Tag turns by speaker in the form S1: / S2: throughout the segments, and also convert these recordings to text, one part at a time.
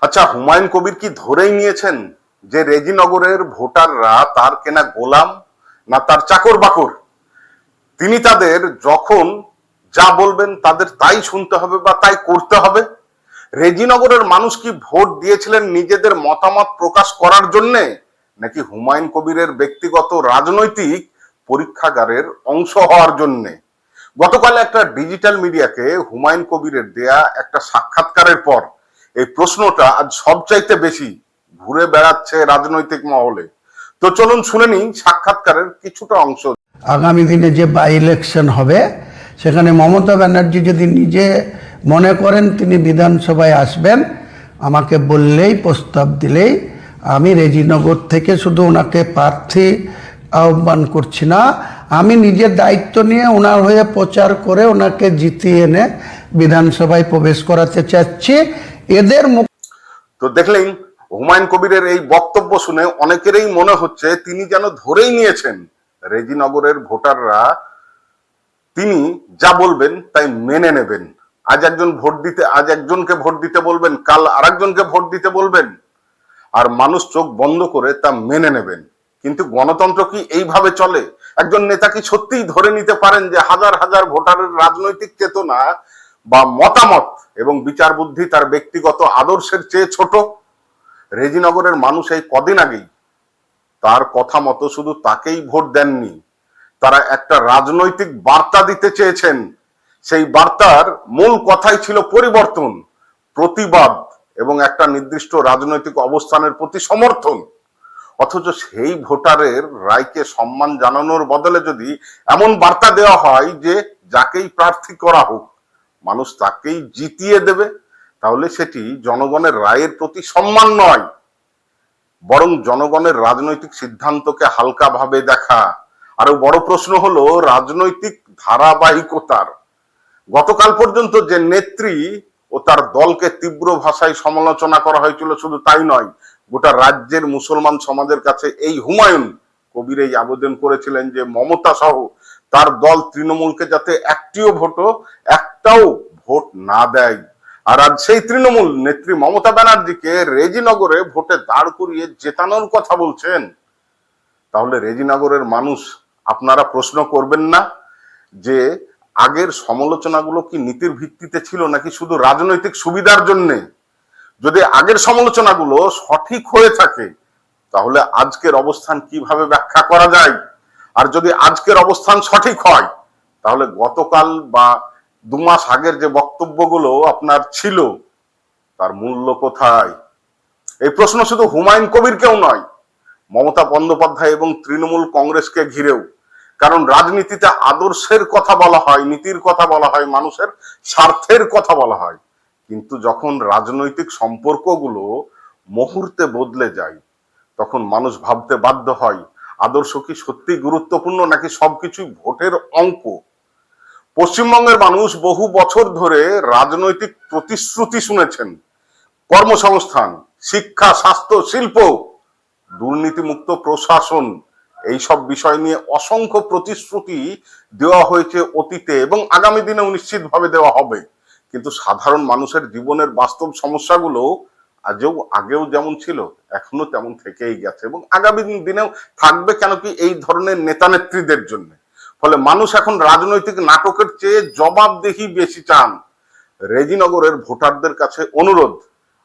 S1: আচ্ছা, হুমায়ুন কবির কি ধরেই নিয়েছেন যে রেজিনগরের ভোটাররা তার কেনা গোলাম না তার চাকর বাকর? তিনি তাদের যখন যা বলবেন তাদের তাই শুনতে হবে বা তাই করতে হবে? রেজিনগরের মানুষ কি ভোট দিয়েছিলেন নিজেদের মতামত প্রকাশ করার জন্যে, নাকি হুমায়ুন কবিরের ব্যক্তিগত রাজনৈতিক পরীক্ষাগারের অংশ হওয়ার জন্যে? গতকাল একটা ডিজিটাল মিডিয়াকে হুমায়ুন কবিরের দেয়া একটা সাক্ষাৎকারের পর এই প্রশ্নটা আজ সবচাইতে বেশি ঘুরে বেড়াচ্ছে রাজনৈতিক মহলে। তো চলুন শুনে নিই সাক্ষাৎকারের কিছুটা অংশ।
S2: আগামী দিনে যে বাই ইলেকশন হবে সেখানে মমতা ব্যানার্জি যদি নিজে মনে করেন তিনি বিধানসভায় আসবেন, আমাকে বললেই, প্রস্তাব দিলেই আমি রেজিনগর থেকে শুধু ওনাকে প্রার্থী আহ্বান করছি না, আমি নিজের দায়িত্ব নিয়ে ওনার হয়ে প্রচার করে ওনাকে জিতিয়ে এনে বিধানসভায় প্রবেশ করাতে চাচ্ছি। এদের
S1: তো দেখলেন, হুমায়ুন কবিরের এই বক্তব্য শুনে অনেকেরই মনে হচ্ছে তিনি যেন ধরেই নিয়েছেন রেজিনগরের ভোটাররা তিনি যা বলবেন তাই মেনে নেবেন। আজ একজনকে ভোট দিতে বলবেন, কাল আরেকজনকে ভোট দিতে বলবেন, আর মানুষ চোখ বন্ধ করে তা মেনে নেবেন। কিন্তু গণতন্ত্র কি এইভাবে চলে? একজন নেতা কি সত্যিই ধরে নিতে পারেন যে হাজার হাজার ভোটারের রাজনৈতিক চেতনা বা মতামত এবং বিচার বুদ্ধি তার ব্যক্তিগত আদর্শের চেয়ে ছোট? রেজিনগরের মানুষ এই কদিন আগেই তার কথা মতো শুধু তাকেই ভোট দেননি, তারা একটা রাজনৈতিক বার্তা দিতে চেয়েছেন। সেই বার্তার মূল কথাই ছিল পরিবর্তন, প্রতিবাদ এবং একটা নির্দিষ্ট রাজনৈতিক অবস্থানের প্রতি সমর্থন। অথচ সেই ভোটারের রায়কে সম্মান জানানোর বদলে যদি এমন বার্তা দেওয়া হয় যে যাকেই প্রার্থী করা হোক মানুষ তাকেই জিতিয়ে দেবে, তাহলে সেটি জনগণের রায়ের প্রতি সম্মান নয়, বরং জনগণের রাজনৈতিক সিদ্ধান্তকে হালকাভাবে দেখা। আরো বড় প্রশ্ন হলো রাজনৈতিক ধারাবাহিকতার। গতকাল পর্যন্ত যে নেত্রী ও তার দলকে তীব্র ভাষায় সমালোচনা করা হয়েছিল, শুধু তাই নয়, গোটা রাজ্যের মুসলমান সমাজের কাছে এই হুমায়ুন কবির এই আবেদন করেছিলেন যে মমতা সহ তার দল তৃণমূলকে যাতে একটাও ভোট না দেয়। আর আজ সেই তৃণমূল নেত্রী মমতা ব্যানার্জিকে রেজিনগরে ভোটে দাঁড় করিয়ে জেতানোর কথা বলছেন। তাহলে রেজিনগরের মানুষ, আপনারা প্রশ্ন করবেন না যে আগের সমালোচনাগুলো কি নীতির ভিত্তিতে ছিল নাকি শুধু রাজনৈতিক সুবিধার জন্য? যদি আগের সমালোচনাগুলো সঠিক হয়ে থাকে তাহলে আজকের অবস্থান কিভাবে ব্যাখ্যা করা যায়? আর যদি আজকের অবস্থান সঠিক হয় তাহলে গতকাল বা 2 মাস আগের যে বক্তব্যগুলো আপনার ছিল তার মূল্য কোথায়? এই প্রশ্ন শুধু হুমায়ুন কবিরকেও নয়, মমতা বন্দ্যোপাধ্যায় এবং তৃণমূল কংগ্রেসকে ঘিরেও। কারণ রাজনীতিতে আদর্শের কথা বলা হয়, নীতির কথা বলা হয়, মানুষের স্বার্থের কথা বলা হয়, কিন্তু যখন রাজনৈতিক সম্পর্কগুলো মুহূর্তে বদলে যায় তখন মানুষ ভাবতে বাধ্য হয় আদর্শ কি সত্যি গুরুত্বপূর্ণ নাকি সবকিছুই ভোটের অঙ্ক। পশ্চিমবঙ্গের মানুষ বহু বছর ধরে রাজনৈতিক প্রতিশ্রুতি শুনেছেন, কর্মসংস্থান, শিক্ষা, স্বাস্থ্য, শিল্প, দুর্নীতিমুক্ত প্রশাসন, এইসব বিষয় নিয়ে অসংখ্য প্রতিশ্রুতি দেওয়া হয়েছে অতীতে এবং আগামী দিনেও নিশ্চিতভাবে দেওয়া হবে। কিন্তু সাধারণ মানুষের জীবনের বাস্তব সমস্যাগুলো আগেও যেমন ছিল এখনো তেমন থেকেই গেছে এবং আগামী দিনেও থাকবে, কেন কি এই ধরনের নেতা নেত্রীদের জন্য। ফলে মানুষ এখন রাজনৈতিক নাটকের চেয়ে জবাবদিহি বেশি চান। রেজিনগরের ভোটারদের কাছে অনুরোধ,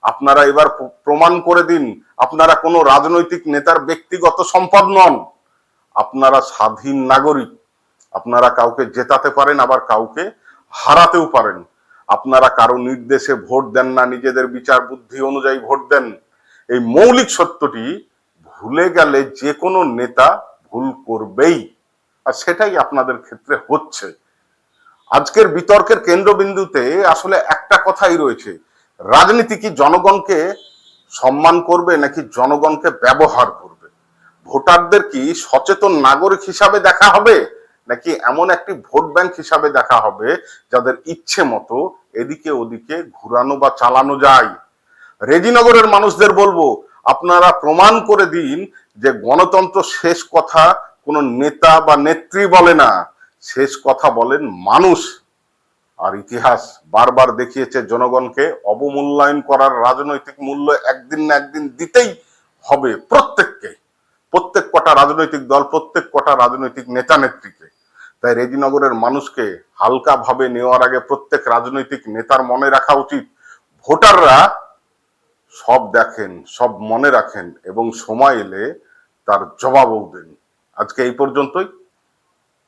S1: আপনারা এবার প্রমাণ করে দিন আপনারা কোনো রাজনৈতিক নেতার ব্যক্তিগত সম্পদ নন, আপনারা স্বাধীন নাগরিক। আপনারা কাউকে জেতাতে পারেন, আবার কাউকে হারাতেও পারেন। আপনারা কারো নির্দেশে ভোট দেন না, নিজেদের বিচার বুদ্ধি অনুযায়ী ভোট দেন। এই মৌলিক সত্যটি ভুলে গেলে যে কোনো নেতা ভুল করবেই, আর সেটাই আপনাদের ক্ষেত্রে হচ্ছে। আজকের বিতর্কের কেন্দ্রবিন্দুতে আসলে একটা কথাই রয়েছে, রাজনীতি কি জনগণকে সম্মান করবে নাকি জনগণকে ব্যবহার করবে? ভোটারদের কি সচেতন নাগরিক হিসাবে দেখা হবে নাকি এমন একটি ভোট ব্যাংক হিসাবে দেখা হবে যাদের ইচ্ছে মতো এদিকে ওদিকে ঘুরানো বা চালানো যায়? রেজিনগরের মানুষদের বলবো, আপনারা প্রমাণ করে দিন যে গণতন্ত্র শেষ কথা কোনো নেতা বা নেত্রী বলে না, শেষ কথা বলেন মানুষ। আর ইতিহাস বারবার দেখিয়েছে জনগণকে অবমূল্যায়ন করার রাজনৈতিক মূল্য একদিন না একদিন দিতেই হবে প্রত্যেককে, প্রত্যেক কটা রাজনৈতিক দল, প্রত্যেক কটা রাজনৈতিক নেতা নেত্রীকে। তাই রেজিনগরের মানুষকে হালকা ভাবে নেওয়ার আগে প্রত্যেক রাজনৈতিক নেতার মনে রাখা উচিত, ভোটাররা সব দেখেন, সব মনে রাখেন এবং সময় এলে তার জবাবও দেন। আজকে এই পর্যন্তই,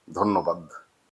S1: ধন্যবাদ।